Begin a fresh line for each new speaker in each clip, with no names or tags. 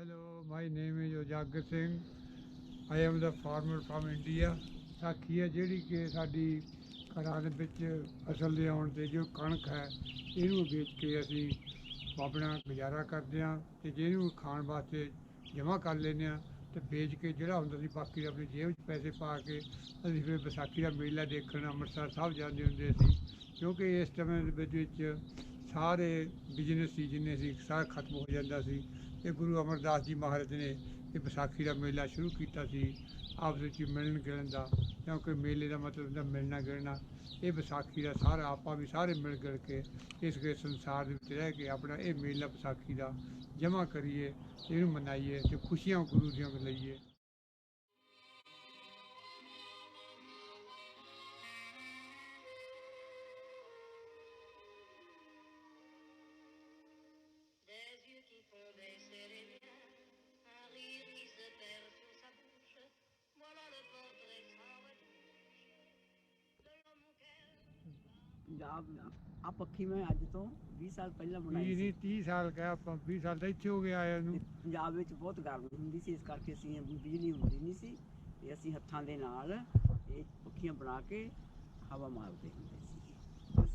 Hello, my name is Ujagar Singh. I am the farmer from India. Vaisakhi ਹੈ ਜਿਹੜੀ ਕਿ ਸਾਡੀ ਘਰਾਂ ਦੇ ਵਿੱਚ ਫਸਲ ਦੇ ਆਉਣ 'ਤੇ ਜੋ ਕਣਕ ਹੈ ਇਹਨੂੰ ਵੇਚ ਕੇ ਅਸੀਂ ਆਪਣਾ ਗੁਜ਼ਾਰਾ ਕਰਦੇ ਹਾਂ ਅਤੇ ਜਿਹਨੂੰ ਖਾਣ ਵਾਸਤੇ ਜਮ੍ਹਾਂ ਕਰ ਲੈਂਦੇ ਹਾਂ ਅਤੇ ਵੇਚ ਕੇ ਜਿਹੜਾ ਹੁੰਦਾ ਸੀ ਬਾਕੀ ਆਪਣੀ ਜੇਬ 'ਚ ਪੈਸੇ ਪਾ ਕੇ ਅਸੀਂ ਫਿਰ ਵਿਸਾਖੀ ਦਾ ਮੇਲਾ ਦੇਖਣ ਅੰਮ੍ਰਿਤਸਰ ਸਾਹਿਬ ਜਾਂਦੇ ਹੁੰਦੇ ਸੀ ਕਿਉਂਕਿ ਇਸ ਸਮੇਂ ਦੇ ਵਿੱਚ ਸਾਰੇ ਬਿਜ਼ਨਸ ਸੀ ਜਿੰਨੇ ਸੀ ਸਾਰਾ ਖਤਮ ਹੋ ਜਾਂਦਾ ਸੀ ਅਤੇ ਗੁਰੂ ਅਮਰਦਾਸ ਜੀ ਮਹਾਰਾਜ ਨੇ ਇਹ ਵਿਸਾਖੀ ਦਾ ਮੇਲਾ ਸ਼ੁਰੂ ਕੀਤਾ ਸੀ ਆਪਸ ਵਿੱਚ ਮਿਲਣ ਗਿਲਣ ਦਾ ਕਿਉਂਕਿ ਮੇਲੇ ਦਾ ਮਤਲਬ ਹੁੰਦਾ ਮਿਲਣਾ ਗਿਲਣਾ ਇਹ ਵਿਸਾਖੀ ਦਾ ਸਾਰਾ ਆਪਾਂ ਵੀ ਸਾਰੇ ਮਿਲ ਗਿਲ ਕੇ ਇਸ ਸੰਸਾਰ ਦੇ ਵਿੱਚ ਰਹਿ ਕੇ ਆਪਣਾ ਇਹ ਮੇਲਾ ਵਿਸਾਖੀ ਦਾ ਜਮ੍ਹਾਂ ਕਰੀਏ ਇਹਨੂੰ ਮਨਾਈਏ ਅਤੇ ਖੁਸ਼ੀਆਂ ਗੁਰੂ ਦੀਆਂ ਲਈਏ
ਪੰਜਾਬ ਆ ਪੱਖੀ ਮੈਂ ਅੱਜ ਤੋਂ 20 ਸਾਲ ਪਹਿਲਾਂ ਬਣਾਈ
ਵੀਹ
ਸੀ।
ਨਹੀਂ 30 ਸਾਲ ਕਹਿ ਆਪਾਂ 20 ਸਾਲ ਤਾਂ ਇੱਥੇ ਹੋ ਗਿਆ ਆਇਆ ਨੂੰ
ਪੰਜਾਬ ਵਿੱਚ ਬਹੁਤ ਗਰਮੀ ਹੁੰਦੀ ਸੀ ਇਸ ਕਰਕੇ ਅਸੀਂ ਬਿਜਲੀ ਹੁੰਦੀ ਨਹੀਂ ਸੀ ਤੇ ਅਸੀਂ ਹੱਥਾਂ ਦੇ ਨਾਲ ਇਹ ਪੱਖੀਆਂ ਬਣਾ ਕੇ ਹਵਾ ਮਾਰਦੇ ਹੁੰਦੇ ਸੀ ਬਸ।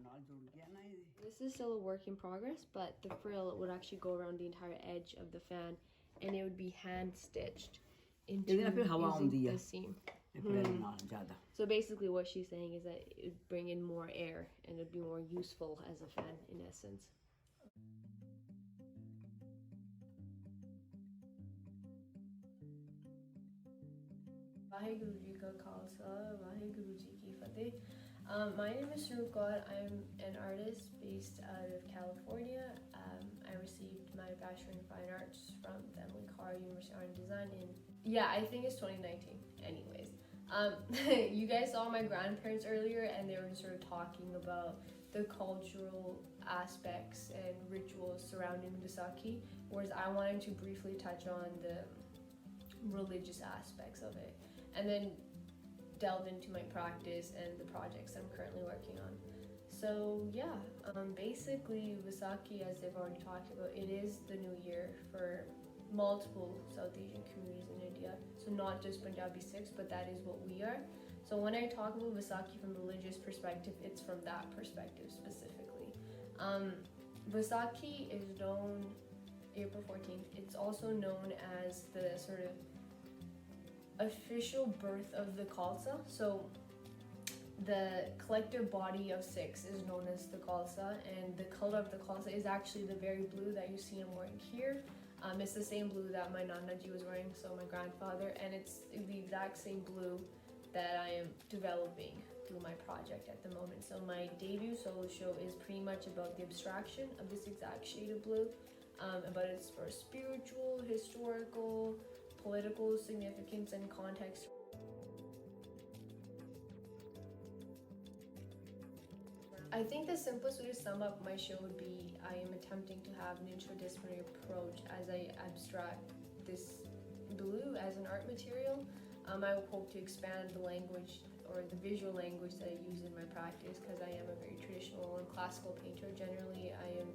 ਨਾਲ ਜੁੜ ਗਿਆ ਨਾ ਇਹ।
This is still a work in progress, but the frill would actually go around the entire edge of the fan and it would be hand stitched into
ਇਹਦੇ ਨਾਲ ਫਿਰ ਹਵਾ
using
ਆਉਂਦੀ ਆ
the seam.
ਇਹ ਫਿਰ ਨਾਲ ਜ਼ਿਆਦਾ।
So basically what she's saying is that it would bring in more air and it would be more useful as a fan in essence. Vaheguru Ji Ka Khalsa, Vaheguru Ji Ki Fateh. My name is Sunroop Kaur. I'm an artist based out of California. I received my Bachelor in Fine Arts from Vaisakhi University of Art and Design I think it's 2019. Anyways, you guys saw my grandparents earlier and they were sort of talking about the cultural aspects and rituals surrounding Vaisakhi, whereas I wanted to briefly touch on the religious aspects of it and then delve into my practice and the projects I'm currently working on. So basically Vaisakhi, as they've already talked about, it is the new year for multiple South Asian communities in India. So not just Punjabi Sikhs, but that is what we are. So when I talk about Vaisakhi from the religious perspective, it's from that perspective specifically. Vaisakhi is known April 14th. It's also known as the sort of official birth of the Khalsa. So the collective body of Sikhs is known as the Khalsa, and the color of the Khalsa is actually the very blue that you see I'm wearing here. It's the same blue that my Nana ji was wearing, so my grandfather, and it's the exact same blue that I am developing through my project at the moment. So my debut solo show is pretty much about the abstraction of this exact shade of blue, but it's for spiritual, historical, political significance and context. I think the simplest way to sum up my show would be I am attempting to have an interdisciplinary approach as I abstract this blue as an art material. I hope to expand the language or the visual language that I use in my practice because I am a very traditional and classical painter. Generally, I am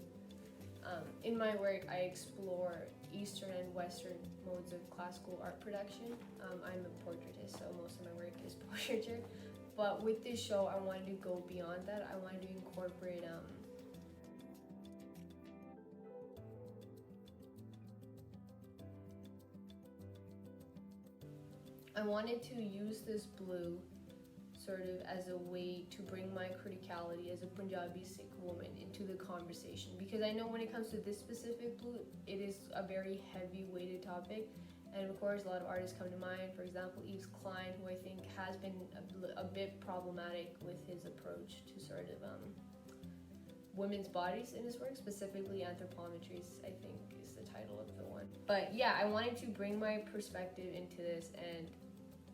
in my work, I explore Eastern and Western modes of classical art production. I'm a portraitist, so most of my work is portraiture. But with this show, I wanted to go beyond that. I wanted to incorporate I wanted to use this blue sort of as a way to bring my criticality as a Punjabi Sikh woman into the conversation, because I know when it comes to this specific blue, it is a very heavy weighted topic And of course, a lot of artists come to mind. For example, Yves Klein, who I think has been a bit problematic with his approach to sort of women's bodies in his work, specifically anthropometries, I think is the title of the one. But yeah, I wanted to bring my perspective into this and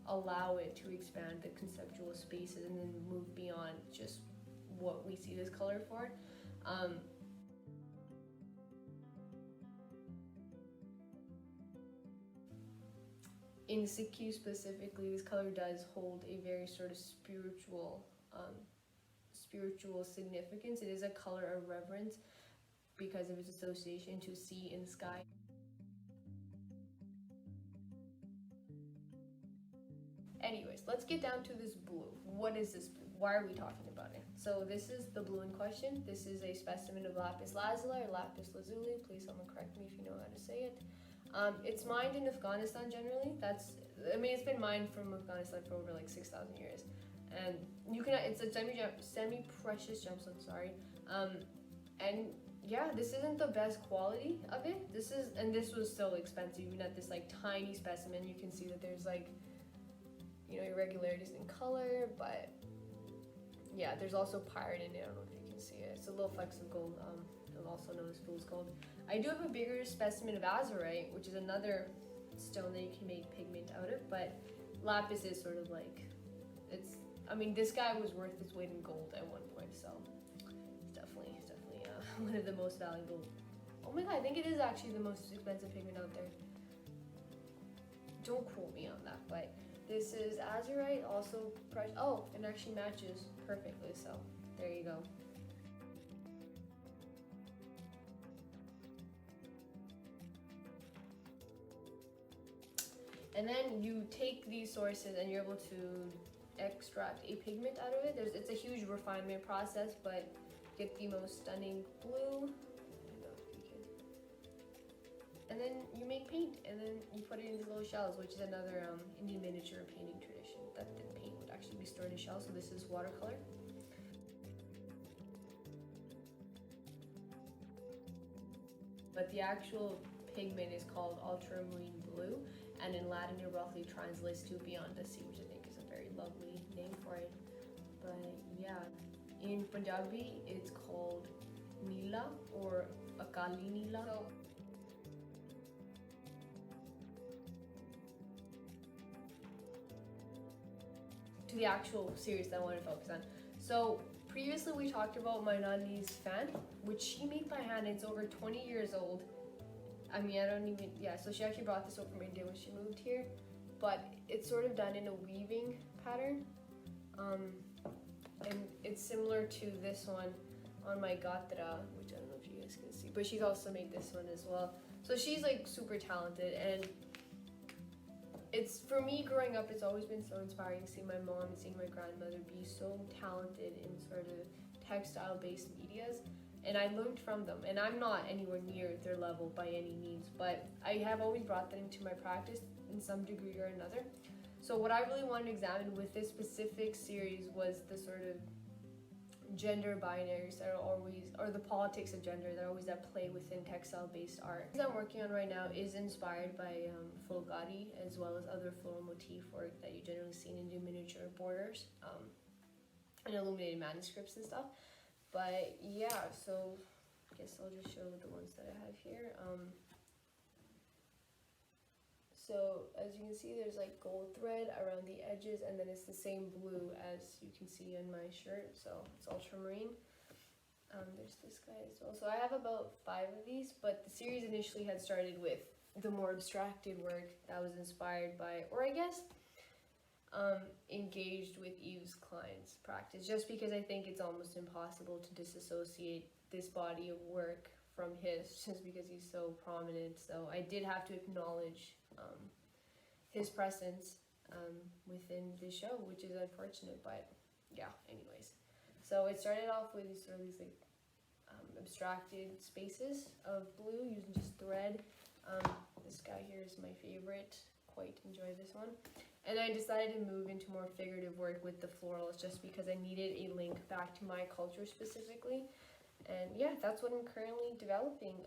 allow it to expand the conceptual spaces and then move beyond just what we see this color for. In Sikh specifically, this color does hold a very sort of spiritual significance. It is a color of reverence because of its association to sea and sky. Anyways, let's get down to this blue. What is this blue? Why are we talking about it? So this is the blue in question. This is a specimen of lapis lazuli or lapis lazuli. Please someone correct me if you know how to say it. It's mined in Afghanistan generally. It's been mined from Afghanistan for over like 6,000 years. And it's a semi-precious gemstone, sorry. And yeah, this isn't the best quality of it. This was still expensive, even at this like tiny specimen. You can see that there's like, irregularities in color, but yeah, there's also pyrite in it. I don't know if you can see it. It's a little flecks of gold, also known as fool's gold. I do have a bigger specimen of azurite, which is another stone that you can make pigment out of, but lapis is sort of like, this guy was worth its weight in gold at one point, so it's definitely one of the most valuable. Oh my god, I think it is actually the most expensive pigment out there. Don't quote me on that, but this is azurite, also precious. Oh, it actually matches perfectly, so there you go. And then you take these sources and you're able to extract a pigment out of it. It's a huge refinement process, but get the most stunning blue. And then you make paint, and then you put it in these little shells, which is another Indian miniature painting tradition, that the paint would actually be stored in shells. So this is watercolor. But the actual pigment is called ultramarine blue, and in Latin it roughly translates to beyond the sea, which I think is a very lovely name for it. But yeah, in Punjabi it's called Neela or Akali Neela. So, to the actual series that I want to focus on. So previously we talked about my Nani's fan, which she made by hand. It's over 20 years old. So she actually brought this over from India when she moved here, but it's sort of done in a weaving pattern. And it's similar to this one on my Gatra, which I don't know if you guys can see, but she's also made this one as well. So she's like super talented, and it's, for me growing up, it's always been so inspiring seeing my mom and seeing my grandmother be so talented in sort of textile-based medias, and I learned from them. And I'm not anywhere near their level by any means, but I have always brought that into my practice in some degree or another. So what I really wanted to examine with this specific series was the sort of gender binaries that are always, or the politics of gender that are always at play within textile-based art. What I'm working on right now is inspired by fulgari, as well as other floral motif work that you generally see in Indian miniature borders and illuminated manuscripts and stuff. But yeah, so I guess I'll just show the ones that I have here. So as you can see, there's like gold thread around the edges, and then it's the same blue as you can see in my shirt, so it's ultramarine. There's this guy as well. So I have about 5 of these, but the series initially had started with the more abstracted work that was inspired by, or I guess engaged with Yves Klein's practice, just because I think it's almost impossible to disassociate this body of work from his, just because he's so prominent. So I did have to acknowledge his presence within the show, which is unfortunate, but yeah, anyways. So it started off with these like abstracted spaces of blue using just thread. This guy here is my favorite, quite enjoy this one. And I decided to move into more figurative work with the florals, just because I needed a link back to my culture specifically. And yeah, that's what I'm currently developing.